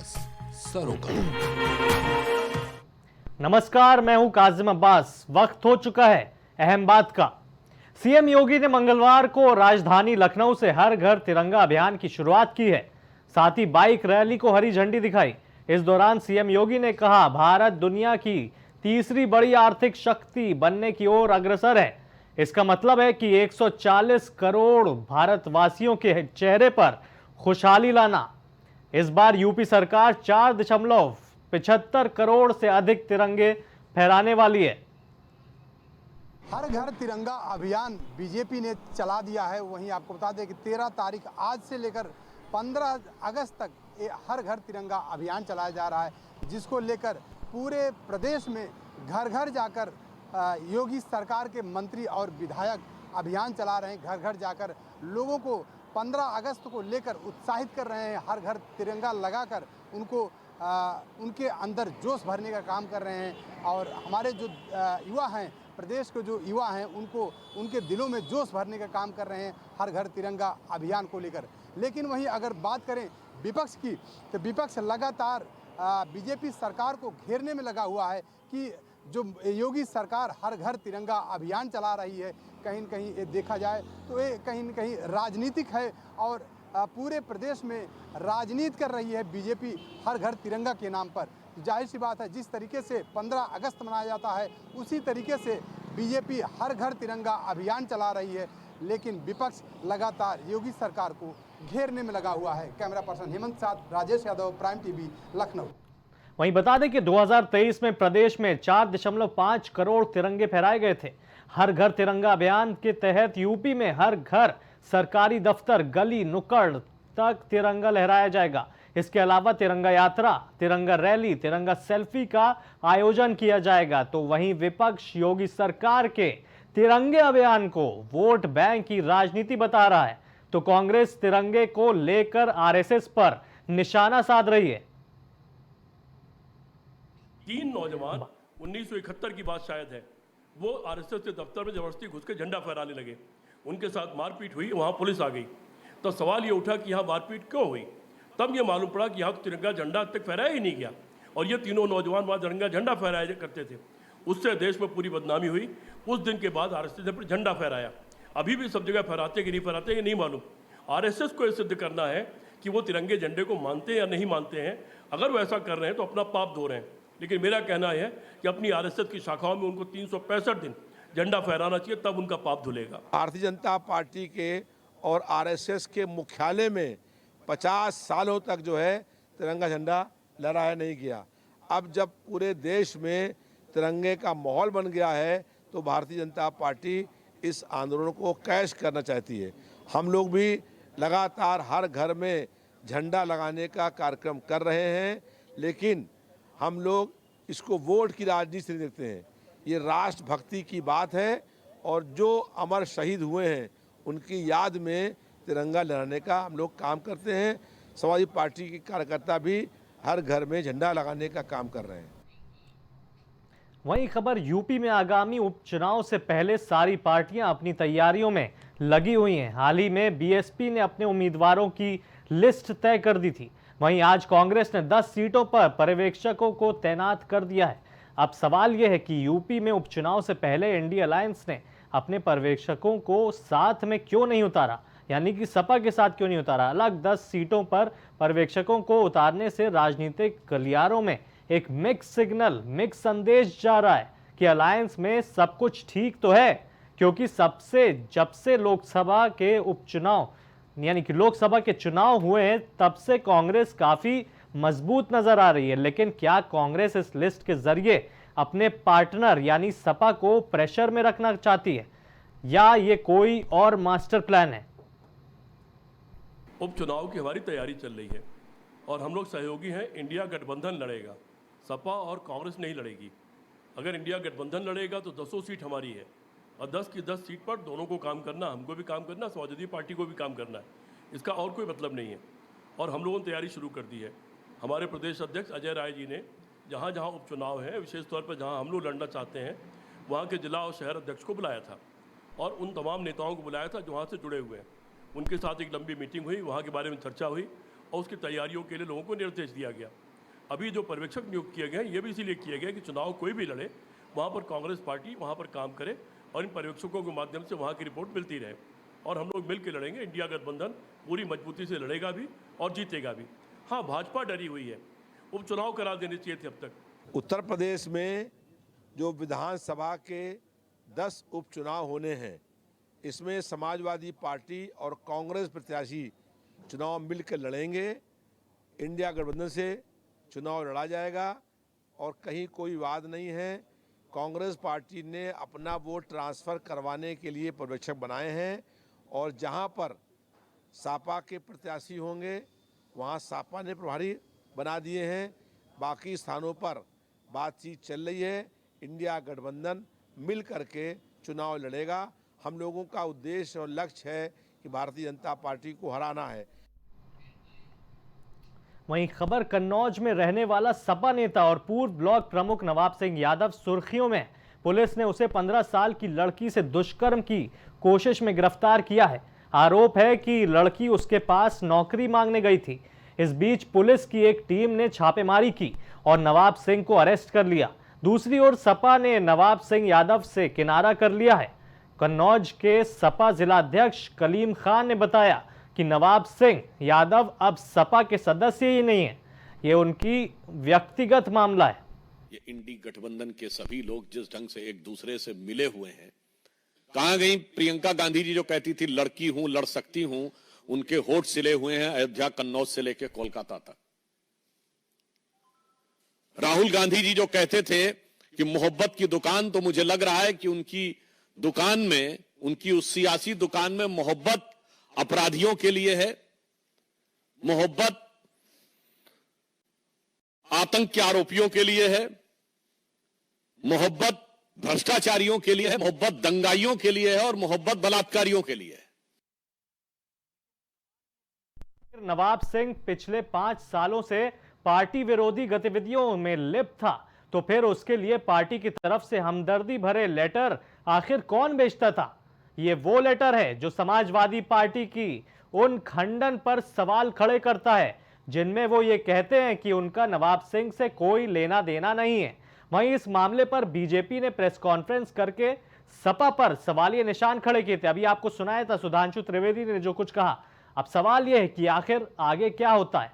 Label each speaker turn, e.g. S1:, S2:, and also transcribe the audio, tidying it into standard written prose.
S1: आवाज सरोकार।
S2: नमस्कार, मैं हूं काजिम अब्बास। वक्त हो चुका है अहम बात का। सीएम योगी ने मंगलवार को राजधानी लखनऊ से हर घर तिरंगा अभियान की शुरुआत की है। साथ ही बाइक रैली को हरी झंडी दिखाई। इस दौरान सीएम योगी ने कहा, भारत दुनिया की तीसरी बड़ी आर्थिक शक्ति बनने की ओर अग्रसर है। इसका मतलब है कि 140 करोड़ भारतवासियों के चेहरे पर खुशहाली लाना। इस बार यूपी सरकार 4.75 करोड़ से अधिक तिरंगे फहराने वाली है।
S3: हर घर तिरंगा अभियान बीजेपी ने चला दिया है। वहीं आपको बता दें कि 13 तारीख आज से लेकर 15 अगस्त तक हर घर तिरंगा अभियान चलाया जा रहा है, जिसको लेकर पूरे प्रदेश में घर घर जाकर योगी सरकार के मंत्री और विधायक अभियान चला रहे हैं। घर घर जाकर लोगों को 15 अगस्त को लेकर उत्साहित कर रहे हैं। हर घर तिरंगा लगाकर उनको उनके अंदर जोश भरने का काम कर रहे हैं। और हमारे जो युवा हैं, प्रदेश के जो युवा हैं, उनको उनके दिलों में जोश भरने का काम कर रहे हैं हर घर तिरंगा अभियान को लेकर। लेकिन वहीं अगर बात करें विपक्ष की, तो विपक्ष लगातार बीजेपी सरकार को घेरने में लगा हुआ है कि जो योगी सरकार हर घर तिरंगा अभियान चला रही है, कहीं न कहीं ये देखा जाए तो ये कहीं न कहीं राजनीतिक है और पूरे प्रदेश में राजनीति कर रही है बीजेपी हर घर तिरंगा के नाम पर। जाहिर सी बात है, जिस तरीके से 15 अगस्त मनाया जाता है, उसी तरीके से बीजेपी हर घर तिरंगा अभियान चला रही है। लेकिन विपक्ष लगातार योगी सरकार को घेरने में लगा हुआ है। कैमरा पर्सन हेमंत साथ राजेश यादव, प्राइम टीवी, लखनऊ।
S2: वहीं बता दें कि 2023 में प्रदेश में 4.5 करोड़ तिरंगे फहराए गए थे। हर घर तिरंगा अभियान के तहत यूपी में हर घर, सरकारी दफ्तर, गली नुक्कड़ तक तिरंगा लहराया जाएगा। इसके अलावा तिरंगा यात्रा, तिरंगा रैली, तिरंगा सेल्फी का आयोजन किया जाएगा। तो वहीं विपक्ष योगी सरकार के तिरंगे अभियान को वोट बैंक की राजनीति बता रहा है, तो कांग्रेस तिरंगे को लेकर आरएसएस पर निशाना साध रही है।
S4: 3 नौजवान 1971 की बात शायद है, वो आरएसएस के दफ्तर में जबरदस्ती घुस के झंडा फहराने लगे। उनके साथ मारपीट हुई, वहाँ पुलिस आ गई। तो सवाल ये उठा कि यहाँ मारपीट क्यों हुई। तब ये मालूम पड़ा कि यहाँ तो तिरंगा झंडा अब तक फहराया ही नहीं गया, और ये तीनों नौजवान वहाँ तिरंगा झंडा फहराया करते थे। उससे देश में पूरी बदनामी हुई। उस दिन के बाद आरएसएस ने झंडा फहराया। अभी भी सब जगह फहराते कि नहीं फहराते ये नहीं मालूम। आरएसएस को ये सिद्ध करना है कि वो तिरंगे झंडे को मानते हैं या नहीं मानते हैं। अगर वो ऐसा कर रहे हैं तो अपना पाप धो रहे हैं। लेकिन मेरा कहना है कि अपनी आरएसएस की शाखाओं में उनको 365 दिन झंडा फहराना चाहिए, तब उनका पाप धुलेगा।
S5: भारतीय जनता पार्टी के और आरएसएस के मुख्यालय में 50 सालों तक जो है तिरंगा झंडा लहराया नहीं गया। अब जब पूरे देश में तिरंगे का माहौल बन गया है, तो भारतीय जनता पार्टी इस आंदोलन को कैश करना चाहती है। हम लोग भी लगातार हर घर में झंडा लगाने का कार्यक्रम कर रहे हैं, लेकिन हम लोग इसको वोट की राजनीति से देखते हैं। ये राष्ट्रभक्ति की बात है, और जो अमर शहीद हुए हैं उनकी याद में तिरंगा लहराने का हम लोग काम करते हैं। समाजवादी पार्टी के कार्यकर्ता भी हर घर में झंडा लगाने का काम कर रहे हैं।
S2: वहीं खबर यूपी में आगामी उपचुनाव से पहले सारी पार्टियां अपनी तैयारियों में लगी हुई हैं। हाल ही में बीएसपी ने अपने उम्मीदवारों की लिस्ट तय कर दी थी। वहीं आज कांग्रेस ने 10 सीटों पर पर्यवेक्षकों को तैनात कर दिया है। अब सवाल यह है कि यूपी में उपचुनाव से पहले इंडिया अलायंस ने अपने पर्यवेक्षकों को साथ में क्यों नहीं उतारा, यानी कि सपा के साथ क्यों नहीं उतारा। अलग 10 सीटों पर पर्यवेक्षकों को उतारने से राजनीतिक गलियारों में एक मिक्स सिग्नल, मिक्स संदेश जा रहा है कि अलायंस में सब कुछ ठीक तो है, क्योंकि जब से लोकसभा के उपचुनाव यानी कि लोकसभा के चुनाव हुए हैं, तब से कांग्रेस काफी मजबूत नजर आ रही है। लेकिन क्या कांग्रेस इस लिस्ट के जरिए अपने पार्टनर यानी सपा को प्रेशर में रखना चाहती है, या ये कोई और मास्टर प्लान है?
S4: उपचुनाव की हमारी तैयारी चल रही है और हम लोग सहयोगी हैं। इंडिया गठबंधन लड़ेगा, सपा और कांग्रेस नहीं लड़ेगी। अगर इंडिया गठबंधन लड़ेगा तो 10 सीट हमारी है, और 10 की 10 सीट पर दोनों को काम करना, हमको भी काम करना, समाजवादी पार्टी को भी काम करना है। इसका और कोई मतलब नहीं है। और हम लोगों ने तैयारी शुरू कर दी है। हमारे प्रदेश अध्यक्ष अजय राय जी ने जहाँ जहाँ उपचुनाव है, विशेष तौर पर जहाँ हम लोग लड़ना चाहते हैं, वहाँ के जिला और शहर अध्यक्ष को बुलाया था और उन तमाम नेताओं को बुलाया था जो वहाँ से जुड़े हुए हैं। उनके साथ एक लंबी मीटिंग हुई, वहाँ के बारे में चर्चा हुई और उसकी तैयारियों के लिए लोगों को निर्देश दिया गया। अभी जो पर्यवेक्षक नियुक्त किए गए हैं ये भी इसीलिए किए गए कि चुनाव कोई भी लड़े वहाँ पर कांग्रेस पार्टी वहाँ पर काम करे और इन पर्यवेक्षकों के माध्यम से वहाँ की रिपोर्ट मिलती रहे और हम लोग मिल के लड़ेंगे। इंडिया गठबंधन पूरी मजबूती से लड़ेगा भी और जीतेगा भी। हाँ, भाजपा डरी हुई है, उपचुनाव करा देने चाहिए थे अब तक।
S5: उत्तर प्रदेश में जो विधानसभा के 10 उपचुनाव होने हैं, इसमें समाजवादी पार्टी और कांग्रेस प्रत्याशी चुनाव मिलकर लड़ेंगे। इंडिया गठबंधन से चुनाव लड़ा जाएगा और कहीं कोई विवाद नहीं है। कांग्रेस पार्टी ने अपना वोट ट्रांसफ़र करवाने के लिए पर्यवेक्षक बनाए हैं और जहां पर सापा के प्रत्याशी होंगे वहां सापा ने प्रभारी बना दिए हैं। बाकी स्थानों पर बातचीत चल रही है। इंडिया गठबंधन मिल करके चुनाव लड़ेगा। हम लोगों का उद्देश्य और लक्ष्य है कि भारतीय जनता पार्टी को हराना है।
S2: वहीं खबर कन्नौज में रहने वाला सपा नेता और पूर्व ब्लॉक प्रमुख नवाब सिंह यादव सुर्खियों में। पुलिस ने उसे 15 साल की लड़की से दुष्कर्म की कोशिश में गिरफ्तार किया है। आरोप है कि लड़की उसके पास नौकरी मांगने गई थी। इस बीच पुलिस की एक टीम ने छापेमारी की और नवाब सिंह को अरेस्ट कर लिया। दूसरी ओर सपा ने नवाब सिंह यादव से किनारा कर लिया है। कन्नौज के सपा जिलाध्यक्ष कलीम खान ने बताया कि नवाब सिंह यादव अब सपा के सदस्य ही नहीं है, ये उनकी व्यक्तिगत मामला है।
S1: ये इंडी गठबंधन के सभी लोग जिस ढंग से एक दूसरे से मिले हुए हैं, कहां गई प्रियंका गांधी जी जो कहती थी लड़की हूं लड़ सकती हूं, उनके होठ सिले हुए हैं अयोध्या कन्नौज से लेकर कोलकाता तक। राहुल गांधी जी जो कहते थे कि मोहब्बत की दुकान, तो मुझे लग रहा है कि उनकी दुकान में, उनकी उस सियासी दुकान में मोहब्बत अपराधियों के लिए है, मोहब्बत आतंक के आरोपियों के लिए है, मोहब्बत भ्रष्टाचारियों के लिए है, मोहब्बत दंगाइयों के लिए है और मोहब्बत बलात्कारियों के लिए है।
S2: नवाब सिंह पिछले 5 सालों से पार्टी विरोधी गतिविधियों में लिप्त था, तो फिर उसके लिए पार्टी की तरफ से हमदर्दी भरे लेटर आखिर कौन भेजता था? ये वो लेटर है जो समाजवादी पार्टी की उन खंडन पर सवाल खड़े करता है जिनमें वो ये कहते हैं कि उनका नवाब सिंह से कोई लेना देना नहीं है। वहीं इस मामले पर बीजेपी ने प्रेस कॉन्फ्रेंस करके सपा पर सवालिया निशान खड़े किए थे। अभी आपको सुनाया था सुधांशु त्रिवेदी ने जो कुछ कहा। अब सवाल यह है कि आखिर आगे क्या होता है।